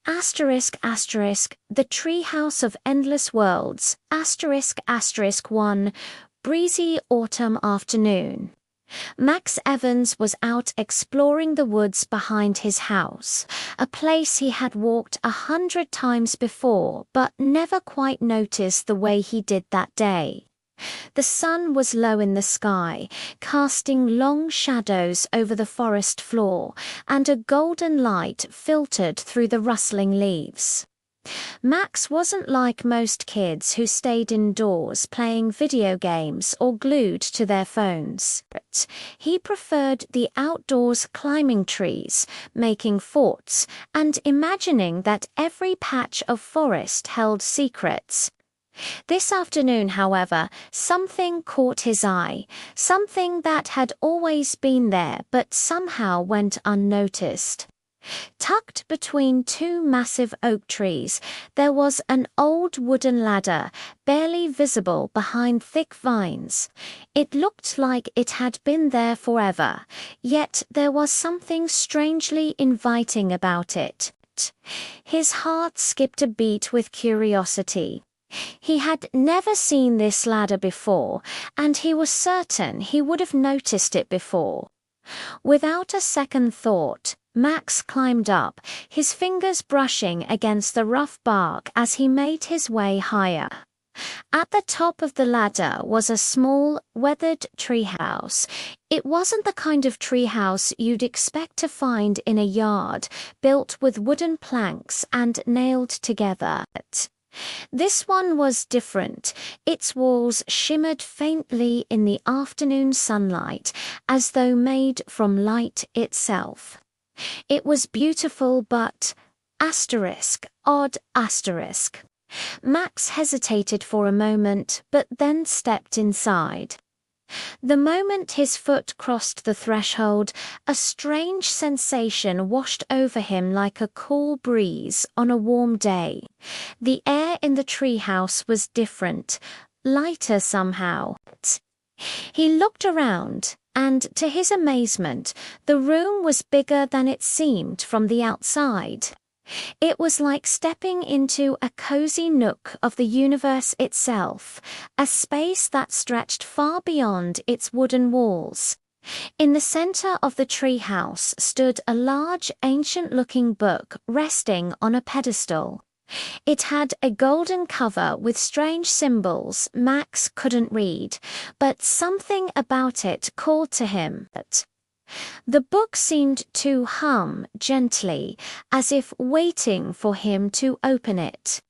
Asterisk asterisk, the Treehouse of Endless Worlds, asterisk asterisk 1, breezy autumn afternoon. Max Evans was out exploring the woods behind his house, a place he had walked 100 times before but never quite noticed the way he did that day. The sun was low in the sky, casting long shadows over the forest floor, and a golden light filtered through the rustling leaves. Max wasn't like most kids who stayed indoors playing video games or glued to their phones. He preferred the outdoors, climbing trees, making forts, and imagining that every patch of forest held secrets. This afternoon, however, something caught his eye, something that had always been there but somehow went unnoticed. Tucked between two massive oak trees, there was an old wooden ladder, barely visible behind thick vines. It looked like it had been there forever, yet there was something strangely inviting about it. His heart skipped a beat with curiosity. He had never seen this ladder before, and he was certain he would have noticed it before. Without a second thought, Max climbed up, his fingers brushing against the rough bark as he made his way higher. At the top of the ladder was a small, weathered treehouse. It wasn't the kind of treehouse you'd expect to find in a yard, built with wooden planks and nailed together. This one was different. Its walls shimmered faintly in the afternoon sunlight, as though made from light itself. It was beautiful but odd. Max hesitated for a moment, but then stepped inside. The moment his foot crossed the threshold, a strange sensation washed over him like a cool breeze on a warm day. The air in the treehouse was different, lighter somehow. He looked around, and to his amazement, the room was bigger than it seemed from the outside. It was like stepping into a cozy nook of the universe itself, a space that stretched far beyond its wooden walls. In the center of the treehouse stood a large, ancient-looking book resting on a pedestal. It had a golden cover with strange symbols Max couldn't read, but something about it called to him. The book seemed to hum gently, as if waiting for him to open it.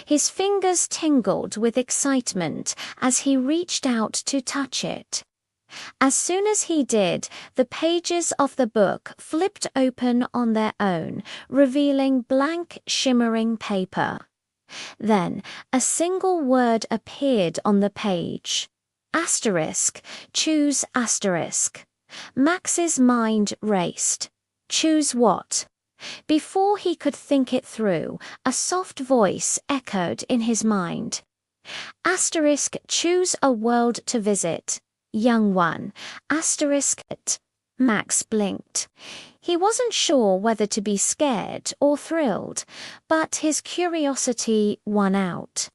His fingers tingled with excitement as he reached out to touch it. As soon as he did, the pages of the book flipped open on their own, revealing blank, shimmering paper. Then a single word appeared on the page. Asterisk, choose asterisk. Max's mind raced. Choose what? Before he could think it through, a soft voice echoed in his mind. Asterisk, choose a world to visit. Young one. Asterisk. Max blinked. He wasn't sure whether to be scared or thrilled, but his curiosity won out.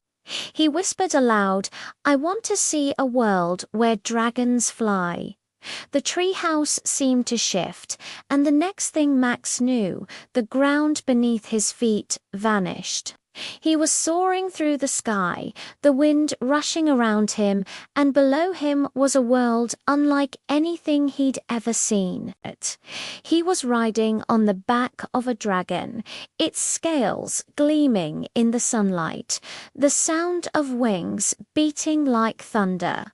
He whispered aloud, I want to see a world where dragons fly. The treehouse seemed to shift, and the next thing Max knew, the ground beneath his feet vanished. He was soaring through the sky, the wind rushing around him, and below him was a world unlike anything he'd ever seen. He was riding on the back of a dragon, its scales gleaming in the sunlight, the sound of wings beating like thunder.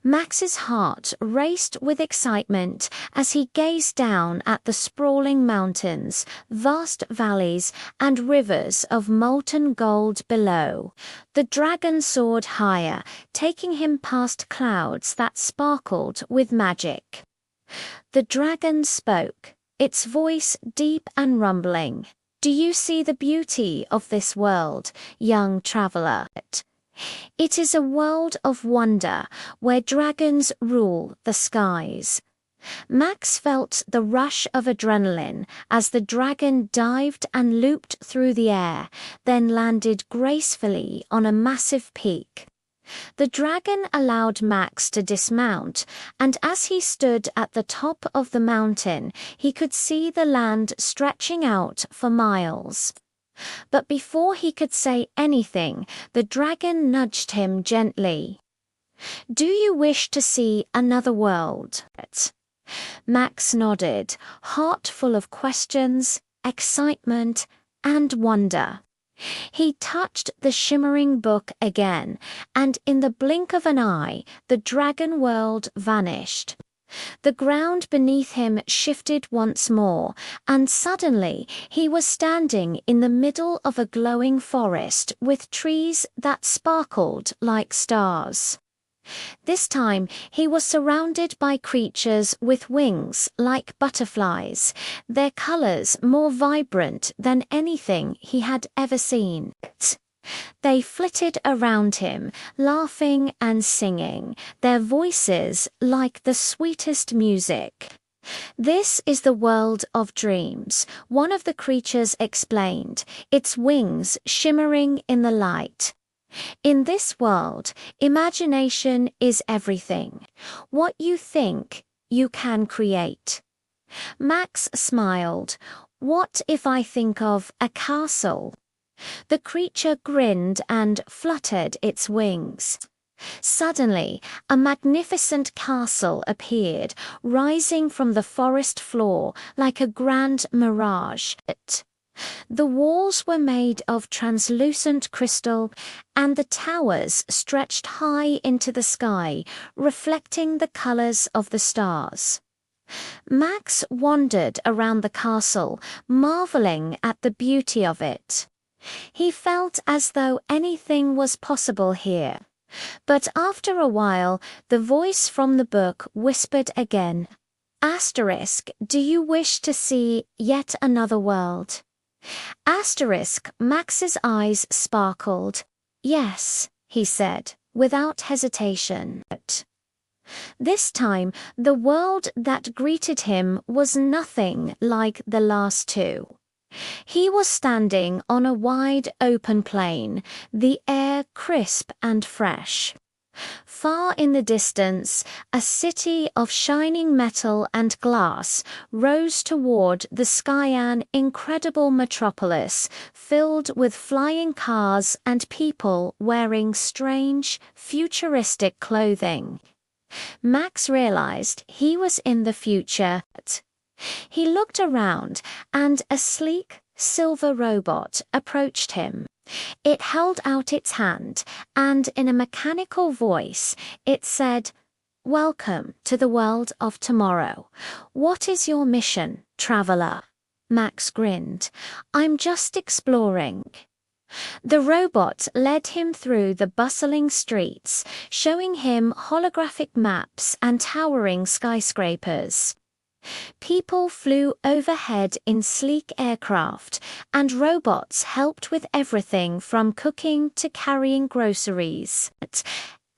Max's heart raced with excitement as he gazed down at the sprawling mountains, vast valleys, and rivers of molten gold below. The dragon soared higher, taking him past clouds that sparkled with magic. The dragon spoke, its voice deep and rumbling. Do you see the beauty of this world, young traveler? It is a world of wonder where dragons rule the skies. Max felt the rush of adrenaline as the dragon dived and looped through the air, then landed gracefully on a massive peak. The dragon allowed Max to dismount, and as he stood at the top of the mountain, he could see the land stretching out for miles. But before he could say anything, the dragon nudged him gently. "Do you wish to see another world?" Max nodded, heart full of questions, excitement, and wonder. He touched the shimmering book again, and in the blink of an eye, the dragon world vanished. The ground beneath him shifted once more, and suddenly he was standing in the middle of a glowing forest with trees that sparkled like stars. This time he was surrounded by creatures with wings like butterflies, their colors more vibrant than anything he had ever seen. They flitted around him, laughing and singing, their voices like the sweetest music. "This is the world of dreams," one of the creatures explained, its wings shimmering in the light. "In this world, imagination is everything. What you think, you can create." Max smiled. "What if I think of a castle?" The creature grinned and fluttered its wings. Suddenly, a magnificent castle appeared, rising from the forest floor like a grand mirage. The walls were made of translucent crystal, and the towers stretched high into the sky, reflecting the colors of the stars. Max wandered around the castle, marveling at the beauty of it. He felt as though anything was possible here. But after a while, the voice from the book whispered again, "Asterisk, do you wish to see yet another world?" Max's eyes sparkled. "Yes," he said, without hesitation. This time, the world that greeted him was nothing like the last two. He was standing on a wide open plain, the air crisp and fresh. Far in the distance, a city of shining metal and glass rose toward the sky, an incredible metropolis filled with flying cars and people wearing strange, futuristic clothing. Max realized he was in the future. He looked around, and a sleek, silver robot approached him. It held out its hand, and in a mechanical voice, it said, "Welcome to the world of tomorrow. What is your mission, traveler?" Max grinned. "I'm just exploring." The robot led him through the bustling streets, showing him holographic maps and towering skyscrapers. People flew overhead in sleek aircraft, and robots helped with everything from cooking to carrying groceries.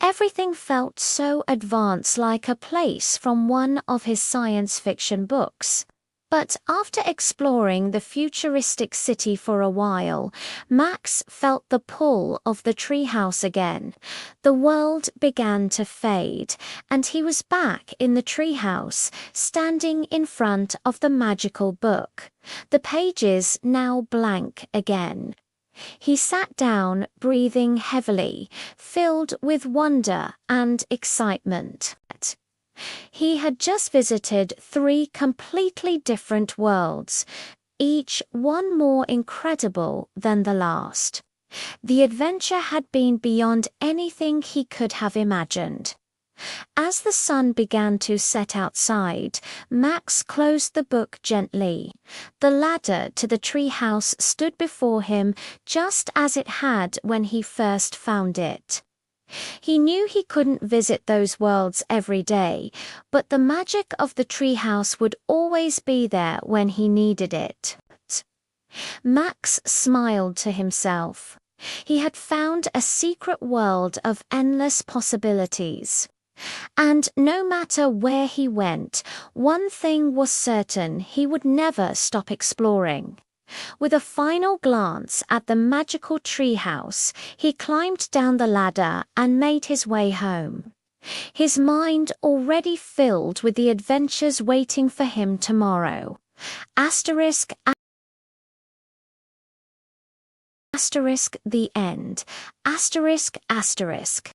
Everything felt so advanced, like a place from one of his science fiction books. But after exploring the futuristic city for a while, Max felt the pull of the treehouse again. The world began to fade, and he was back in the treehouse, standing in front of the magical book, the pages now blank again. He sat down, breathing heavily, filled with wonder and excitement. He had just visited 3 completely different worlds, each one more incredible than the last. The adventure had been beyond anything he could have imagined. As the sun began to set outside, Max closed the book gently. The ladder to the treehouse stood before him just as it had when he first found it. He knew he couldn't visit those worlds every day, but the magic of the treehouse would always be there when he needed it. Max smiled to himself. He had found a secret world of endless possibilities. And no matter where he went, one thing was certain: he would never stop exploring. With a final glance at the magical treehouse, he climbed down the ladder and made his way home, his mind already filled with the adventures waiting for him tomorrow. Asterisk, asterisk, the end. Asterisk, asterisk.